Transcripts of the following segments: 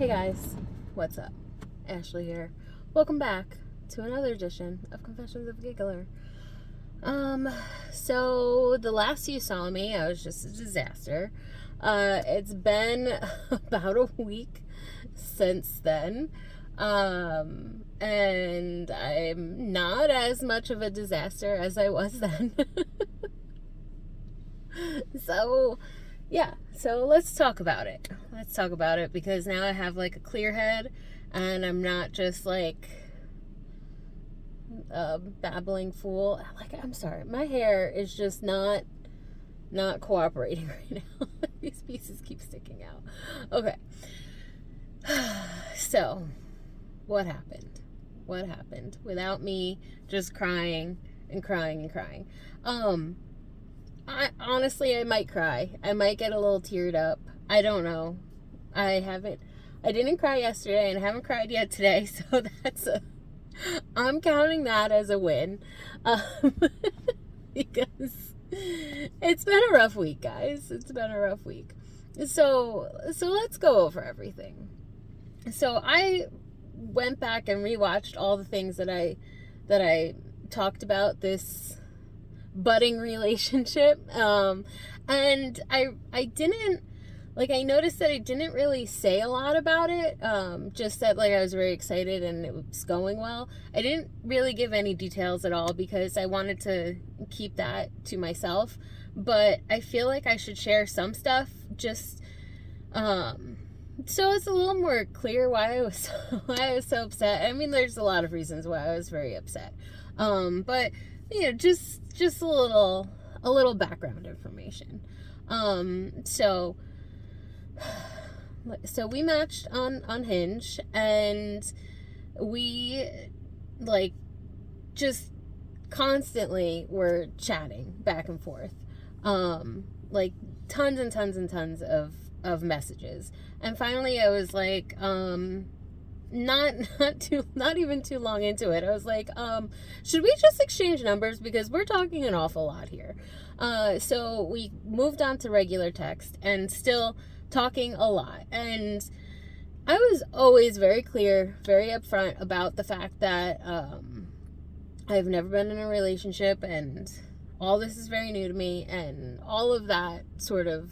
Hey guys, what's up? Ashley here. Welcome back to another edition of Confessions of a Giggler. So the last you saw me, I was just a disaster. It's been about a week since then. And I'm not as much of a disaster as I was then. So let's talk about it. Because now I have like a clear head and I'm not just like a babbling fool. Like, I'm sorry, my hair is just not cooperating right now. These pieces keep sticking out. Okay. So, what happened without me just crying and crying and crying? I might cry. I might get a little teared up. I don't know. I didn't cry yesterday and I haven't cried yet today, so I'm counting that as a win. Because it's been a rough week, guys. It's been a rough week. So let's go over everything. So I went back and rewatched all the things that I talked about this budding relationship, and I didn't, like, I noticed that I didn't really say a lot about it, just that, like, I was very excited and it was going well. I didn't really give any details at all because I wanted to keep that to myself, but I feel like I should share some stuff just so it's a little more clear why I was so upset. I mean, there's a lot of reasons why I was very upset, but just a little background information. So we matched on Hinge, and we, like, just constantly were chatting back and forth, like tons and tons and tons of messages. And finally I was like, not even too long into it, I was like, should we just exchange numbers, because we're talking an awful lot here. So we moved on to regular text and still talking a lot. And I was always very clear, very upfront about the fact that I've never been in a relationship and all this is very new to me and all of that sort of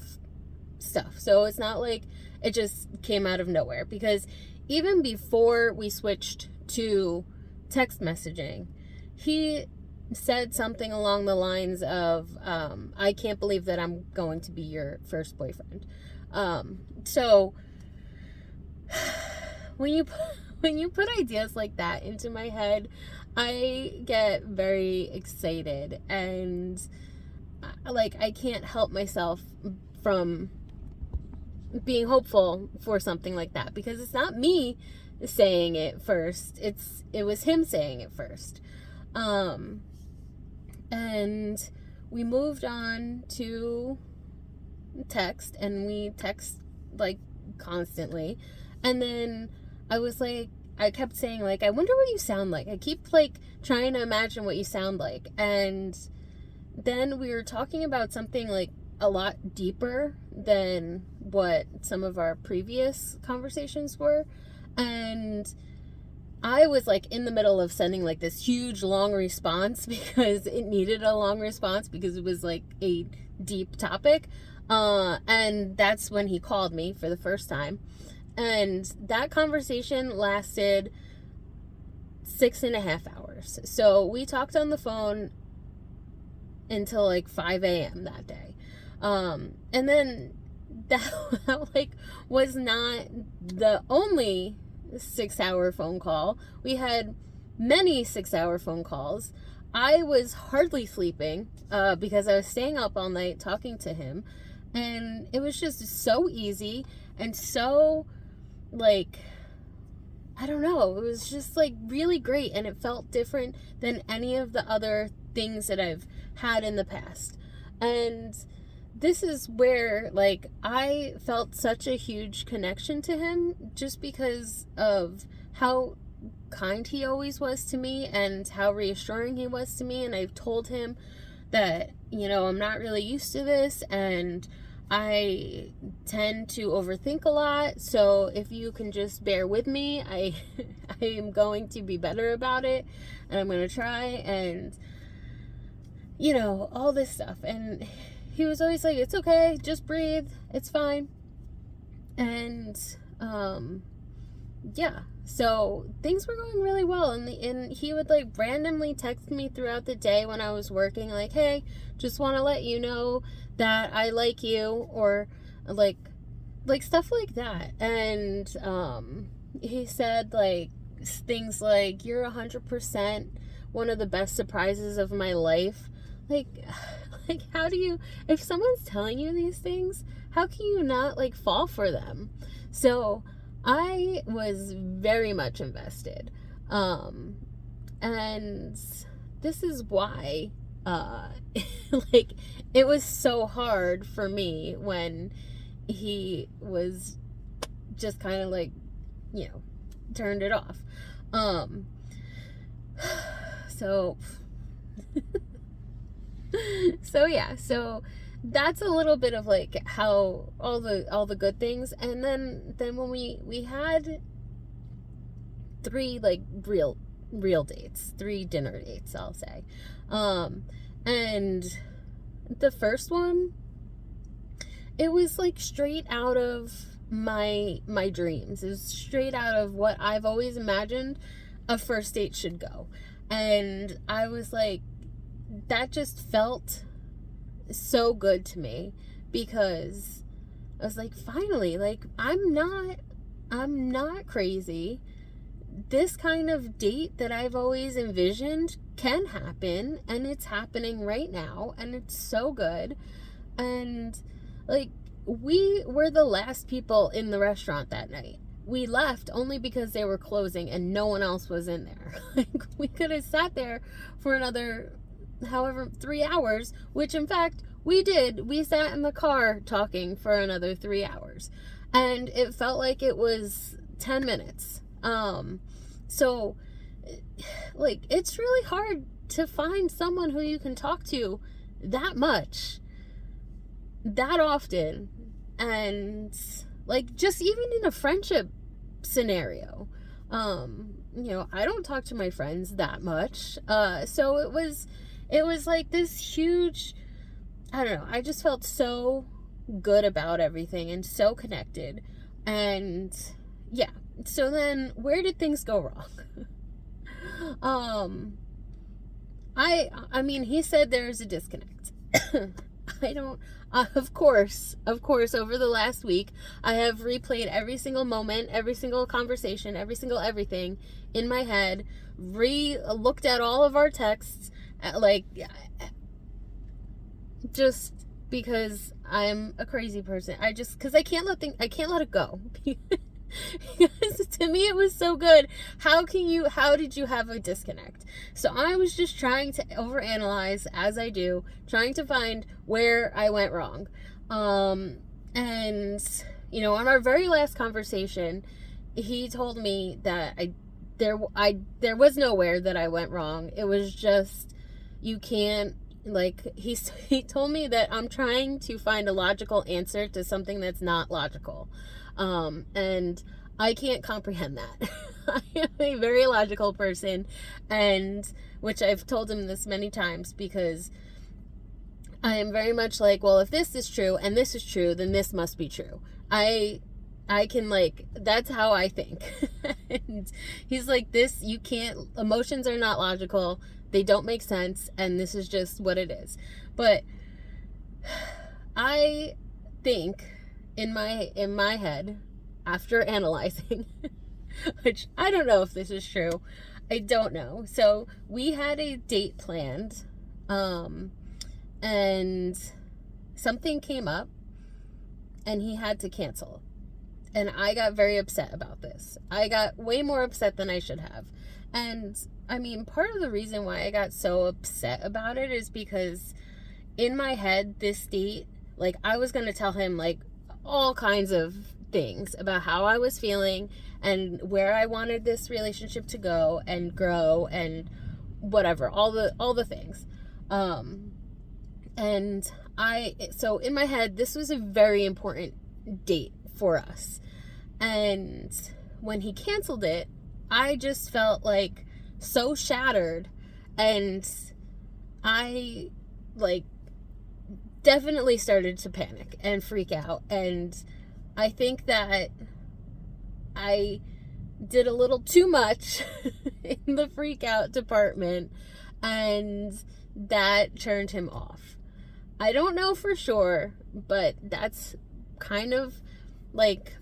stuff. So it's not like it just came out of nowhere, because even before we switched to text messaging, he said something along the lines of, I can't believe that I'm going to be your first boyfriend. So when you put ideas like that into my head, I get very excited, and like, I can't help myself from being hopeful for something like that, because it's not me saying it first, it was him saying it first. And we moved on to text, and we text like constantly. And then I kept saying, like, I wonder what you sound like. I keep like trying to imagine what you sound like. And then we were talking about something like a lot deeper than what some of our previous conversations were. And I was like in the middle of sending like this huge long response, because it needed a long response because it was like a deep topic. And that's when he called me for the first time. And that conversation lasted 6.5 hours. So we talked on the phone until like 5 a.m. that day. And then that like was not the only 6-hour phone call. We had many 6-hour phone calls. I was hardly sleeping, because I was staying up all night talking to him, and it was just so easy and so, like, I don't know, it was just like really great, and it felt different than any of the other things that I've had in the past. And this is where, like, I felt such a huge connection to him, just because of how kind he always was to me and how reassuring he was to me. And I've told him that, I'm not really used to this, and I tend to overthink a lot, so if you can just bear with me, I I am going to be better about it, and I'm going to try, and all this stuff. And he was always like, it's okay, just breathe, it's fine. And yeah, so things were going really well, and he would like randomly text me throughout the day when I was working, like, hey, just want to let you know that I like you, or like stuff like that. And he said like things like, you're 100% one of the best surprises of my life. Like how do you, if someone's telling you these things, how can you not like fall for them? So I was very much invested. And this is why like it was so hard for me when he was just kind of like, turned it off. So yeah, so that's a little bit of like how all the good things. And then when we had 3 like real dates, 3 dinner dates, I'll say. And the first one, it was like straight out of my dreams. It was straight out of what I've always imagined a first date should go. And I was like, that just felt so good to me, because I was like, finally, like I'm not crazy. This kind of date that I've always envisioned can happen, and it's happening right now, and it's so good. And like, we were the last people in the restaurant that night. We left only because they were closing and no one else was in there. Like, we could have sat there for another 3 hours, which in fact we did. We sat in the car talking for another 3 hours, and it felt like it was 10 minutes. So like, it's really hard to find someone who you can talk to that much, that often, and like, just even in a friendship scenario. I don't talk to my friends that much. So it was like this huge, I don't know, I just felt so good about everything and so connected. And yeah, so then where did things go wrong? I mean, he said there's a disconnect. I don't, of course, over the last week, I have replayed every single moment, every single conversation, every single everything in my head, looked at all of our texts, like, just because I'm a crazy person. Because I can't let it go. Because to me it was so good. How did you have a disconnect? So I was just trying to overanalyze, as I do, trying to find where I went wrong. And on our very last conversation, he told me that there was nowhere that I went wrong. It was just, you can't, like, he told me that I'm trying to find a logical answer to something that's not logical. And I can't comprehend that. I am a very logical person, and which I've told him this many times, because I am very much like, well, if this is true and this is true, then this must be true. I can, like, that's how I think. And he's like, this, you can't, emotions are not logical, they don't make sense, and this is just what it is. But I think in my head, after analyzing, which I don't know if this is true, I don't know. So we had a date planned, and something came up and he had to cancel. And I got very upset about this. I got way more upset than I should have. And I mean, part of the reason why I got so upset about it is because in my head, this date, like, I was going to tell him, like, all kinds of things about how I was feeling and where I wanted this relationship to go and grow and whatever, all the things. And so in my head, this was a very important date for us. And when he canceled it, I just felt like so shattered, and I like definitely started to panic and freak out. And I think that I did a little too much in the freak out department, and that turned him off. I don't know for sure, but that's kind of like,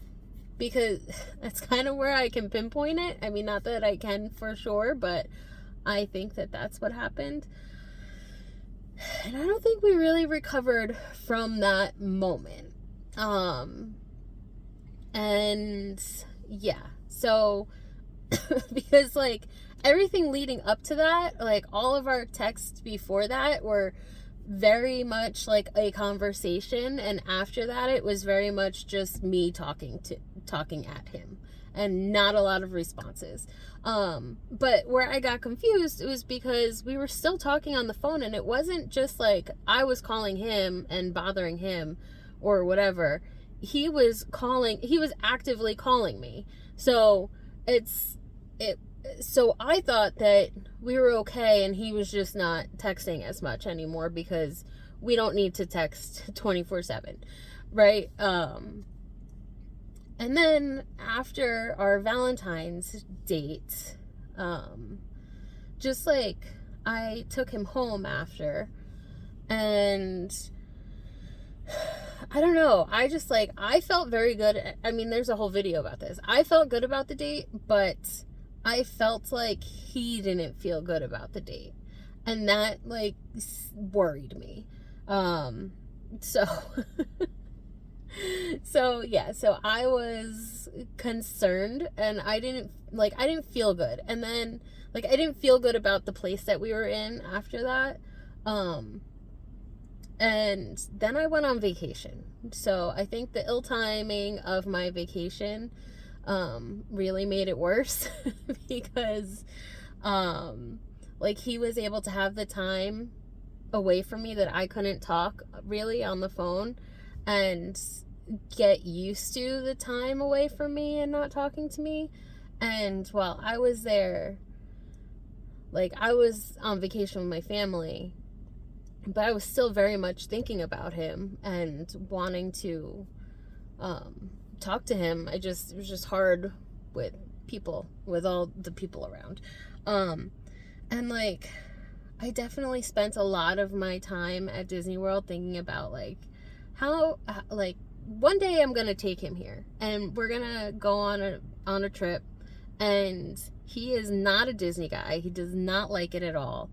because that's kind of where I can pinpoint it. I mean, not that I can for sure, but I think that that's what happened. And I don't think we really recovered from that moment. And yeah, so because like everything leading up to that, like all of our texts before that were very much like a conversation, and after that it was very much just me talking at him and not a lot of responses. But where I got confused, it was because we were still talking on the phone, and it wasn't just like I was calling him and bothering him or whatever. He was actively calling me. So so I thought that we were okay, and he was just not texting as much anymore, because we don't need to text 24/7, right? And then after our Valentine's date, just like I took him home after, and I don't know, I just like, I felt very good. I mean, there's a whole video about this. I felt good about the date, but I felt like he didn't feel good about the date, and that like worried me. So so I was concerned, and I didn't feel good. And then like I didn't feel good about the place that we were in after that. And then I went on vacation. So I think the ill timing of my vacation really made it worse because like he was able to have the time away from me that I couldn't talk really on the phone, and get used to the time away from me and not talking to me. And while I was there, like I was on vacation with my family, but I was still very much thinking about him and wanting to talk to him. It was just hard with all the people around. And like I definitely spent a lot of my time at Disney World thinking about like how like one day I'm gonna take him here, and we're gonna go on a trip, and he is not a Disney guy. He does not like it at all.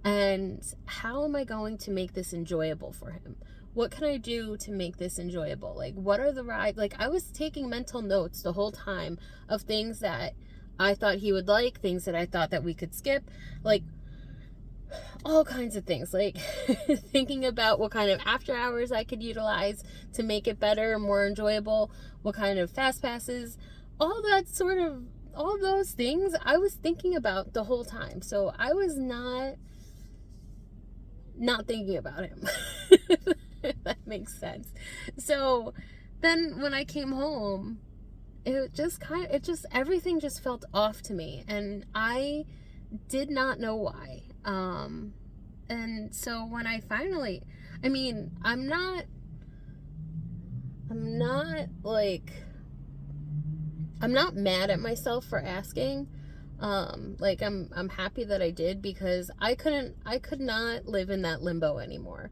And how am I going to make this enjoyable for him? What can I do to make this enjoyable? Like, what are the rides? Like, I was taking mental notes the whole time of things that I thought he would like, things that I thought that we could skip, like all kinds of things, like thinking about what kind of after hours I could utilize to make it better and more enjoyable, what kind of fast passes, all those things I was thinking about the whole time. So I was not thinking about him, if that makes sense. So then when I came home, everything just felt off to me, and I did not know why. And so when I finally, I mean, I'm not mad at myself for asking. Like I'm happy that I did, because I could not live in that limbo anymore.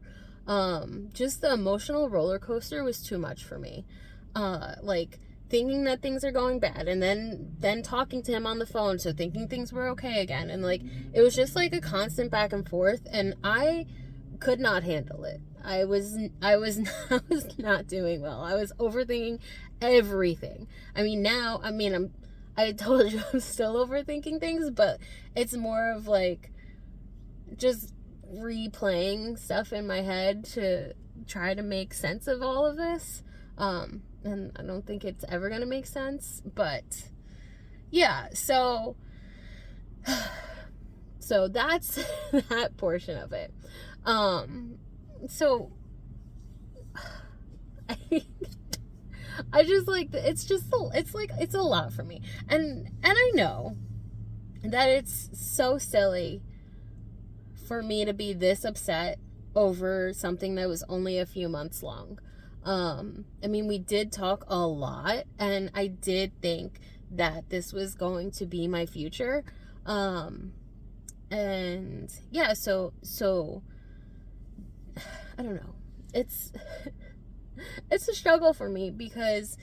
Just the emotional roller coaster was too much for me. Like thinking that things are going bad, and then talking to him on the phone, so thinking things were okay again, and like it was just like a constant back and forth, and I could not handle it. I was not doing well. I was overthinking everything. I told you I'm still overthinking things, but it's more of like just replaying stuff in my head to try to make sense of all of this. And I don't think it's ever going to make sense, but yeah, so that's that portion of it. So I just like, it's a lot for me. And I know that it's so silly for me to be this upset over something that was only a few months long. I mean, we did talk a lot, and I did think that this was going to be my future. And yeah, so I don't know. It's it's a struggle for me because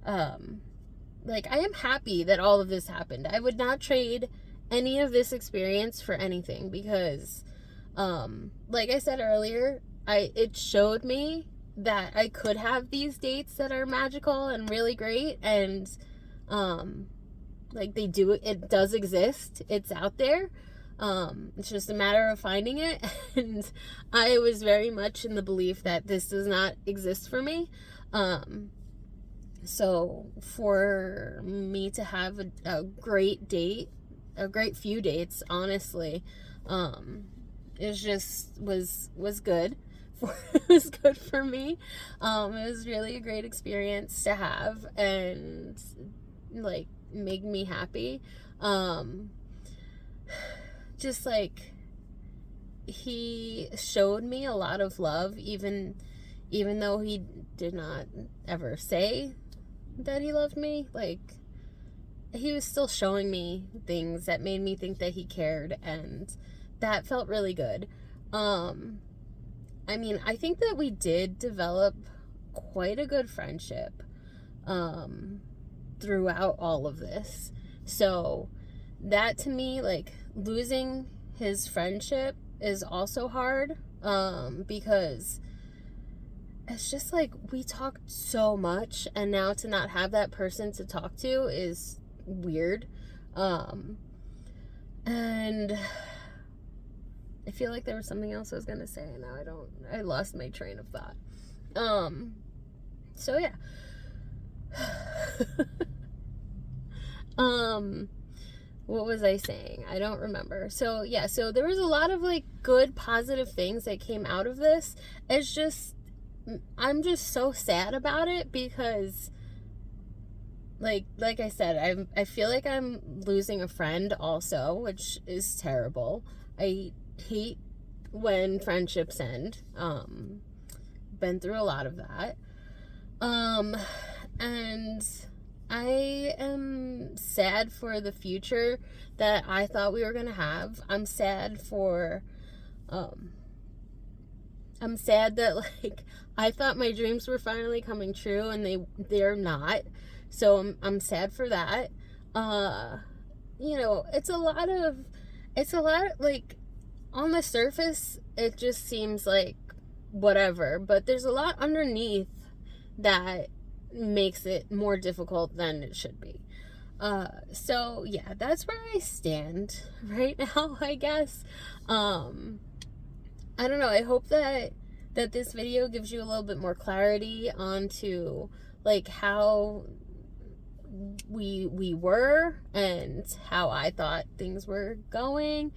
like, I am happy that all of this happened. I would not trade any of this experience for anything because like I said earlier, it showed me that I could have these dates that are magical and really great, and like, it does exist. It's out there. It's just a matter of finding it. And I was very much in the belief that this does not exist for me. So for me to have a great date, a great few dates, honestly, it just was good. It was good for me. It was really a great experience to have, and like, made me happy. Just like, he showed me a lot of love, even though he did not ever say that he loved me. Like, he was still showing me things that made me think that he cared, and that felt really good. I mean, I think that we did develop quite a good friendship throughout all of this. So that, to me, like, losing his friendship is also hard, because it's just like, we talked so much, and now to not have that person to talk to is weird. And I feel like there was something else I was gonna say, and now I lost my train of thought. So yeah. What was I saying? I don't remember. So yeah, so there was a lot of, like, good, positive things that came out of this. It's just, I'm just so sad about it because, like I said, I feel like I'm losing a friend also, which is terrible. I hate when friendships end. Been through a lot of that. And I am sad for the future that I thought we were gonna have. I'm sad that, like, I thought my dreams were finally coming true, and they're not. So I'm sad for that. You know, it's a lot, like, on the surface, it just seems like whatever, but there's a lot underneath that makes it more difficult than it should be. So yeah, that's where I stand right now, I guess. I don't know. I hope that this video gives you a little bit more clarity onto, like, how we were and how I thought things were going.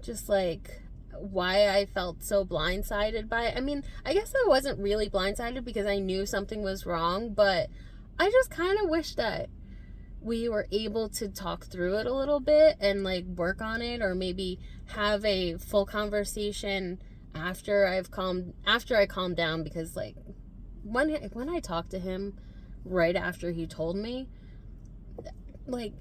Just like why I felt so blindsided by it. I mean, I guess I wasn't really blindsided because I knew something was wrong, but I just kind of wish that we were able to talk through it a little bit and, like, work on it, or maybe have a full conversation after I calmed down, because, like, when I talked to him right after he told me, like,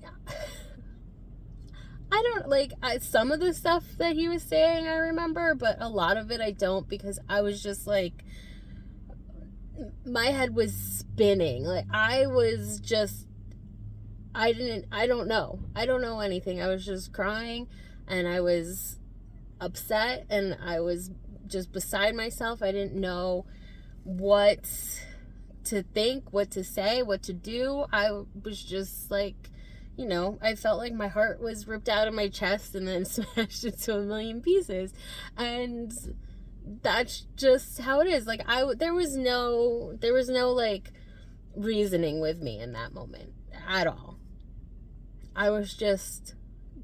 I don't, like, some of the stuff that he was saying I remember, but a lot of it I don't, because I was just, like, my head was spinning. Like, I don't know anything. I was just crying, and I was upset, and I was just beside myself. I didn't know what to think, what to say, what to do. I was just, like, you know, I felt like my heart was ripped out of my chest and then smashed into a million pieces. And that's just how it is. Like, there was no, like, reasoning with me in that moment at all. I was just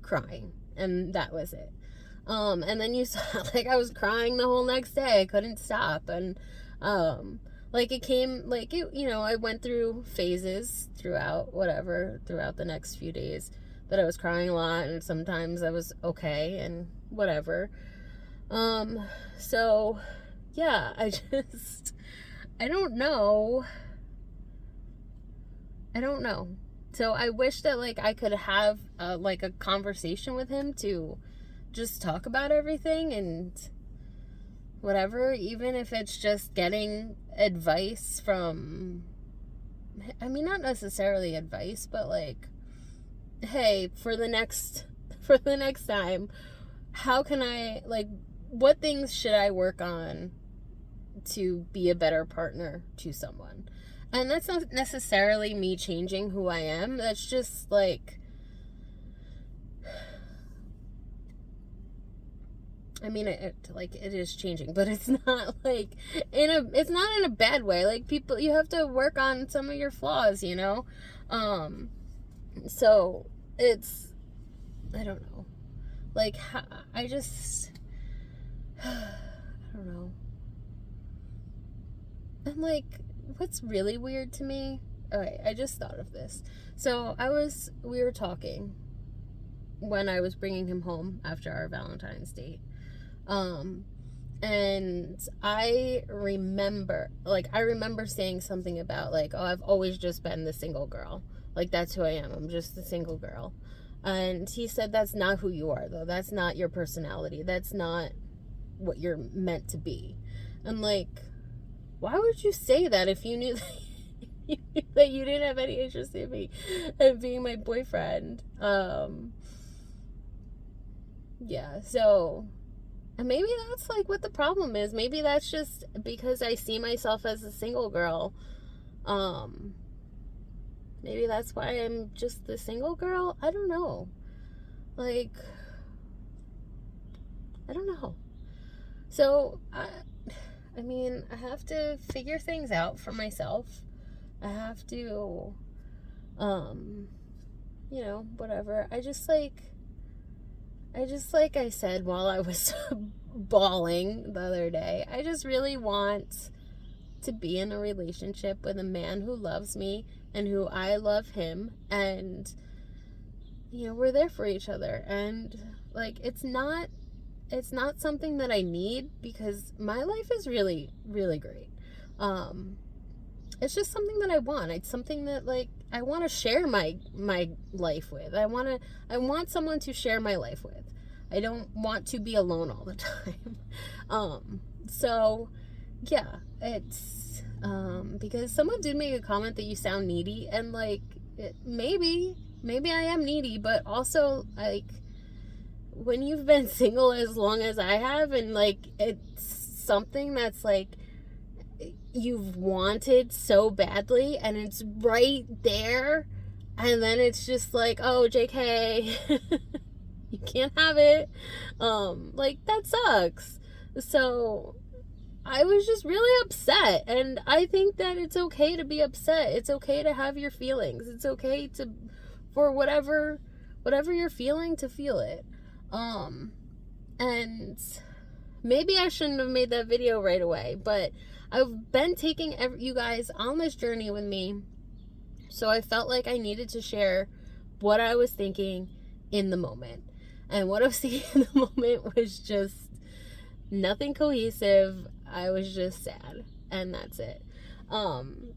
crying, and that was it. And then you saw, like, I was crying the whole next day. I couldn't stop. And, like, it came, like, it, you know, I went through phases throughout the next few days that I was crying a lot, and sometimes I was okay and whatever. So, yeah, I don't know. So I wish that, like, I could have, like, a conversation with him to just talk about everything and whatever, even if it's just getting advice from, I mean, not necessarily advice, but, like, hey, for the next time, how can I, like, what things should I work on to be a better partner to someone? And that's not necessarily me changing who I am. That's just, like, I mean, it is changing, but it's not, like, it's not in a bad way. Like, people, you have to work on some of your flaws, you know? So it's, I don't know. Like, I just, I don't know. And, like, what's really weird to me, okay, I just thought of this. So we were talking when I was bringing him home after our Valentine's date. And I remember saying something about, like, oh, I've always just been the single girl. Like, that's who I am. I'm just the single girl. And he said, that's not who you are, though. That's not your personality. That's not what you're meant to be. And, like, why would you say that if you knew that you didn't have any interest in me and being my boyfriend? Yeah, so, and maybe that's, like, what the problem is. Maybe that's just because I see myself as a single girl. Maybe that's why I'm just the single girl. I don't know. Like, I don't know. So, I mean, I have to figure things out for myself. I have to, you know, whatever. I just like I said while I was bawling the other day, I just really want to be in a relationship with a man who loves me and who I love him, and, you know, we're there for each other. And, like, it's not something that I need, because my life is really, really great. It's just something that I want. It's something that, like, I want to share my life with. I want someone to share my life with. I don't want to be alone all the time. So, yeah, it's, because someone did make a comment that you sound needy, and, like, maybe I am needy, but also, like, when you've been single as long as I have, and, like, it's something that's, like, you've wanted so badly, and it's right there, and then it's just like, oh, JK, you can't have it, like, that sucks. So I was just really upset, and I think that it's okay to be upset. It's okay to have your feelings. It's okay for whatever you're feeling, to feel it. And maybe I shouldn't have made that video right away, but I've been taking you guys on this journey with me, so I felt like I needed to share what I was thinking in the moment. And what I was thinking in the moment was just nothing cohesive. I was just sad, and that's it.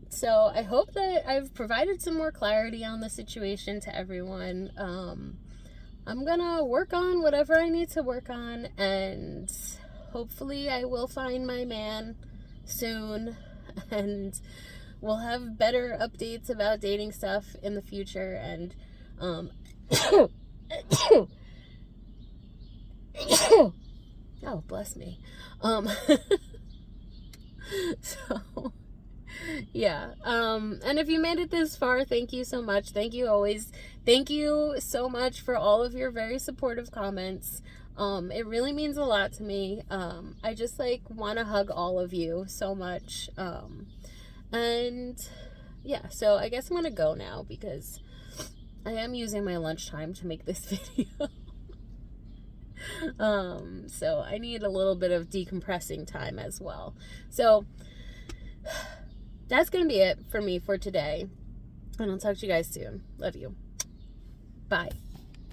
So I hope that I've provided some more clarity on the situation to everyone. I'm gonna work on whatever I need to work on, and hopefully I will find my man soon, and we'll have better updates about dating stuff in the future. And oh, bless me. So, yeah. And if you made it this far, thank you so much. Thank you so much for all of your very supportive comments. It really means a lot to me. I just, like, want to hug all of you so much. And yeah, so I guess I'm gonna go now, because I am using my lunchtime to make this video. So I need a little bit of decompressing time as well. So that's going to be it for me for today. And I'll talk to you guys soon. Love you. Bye.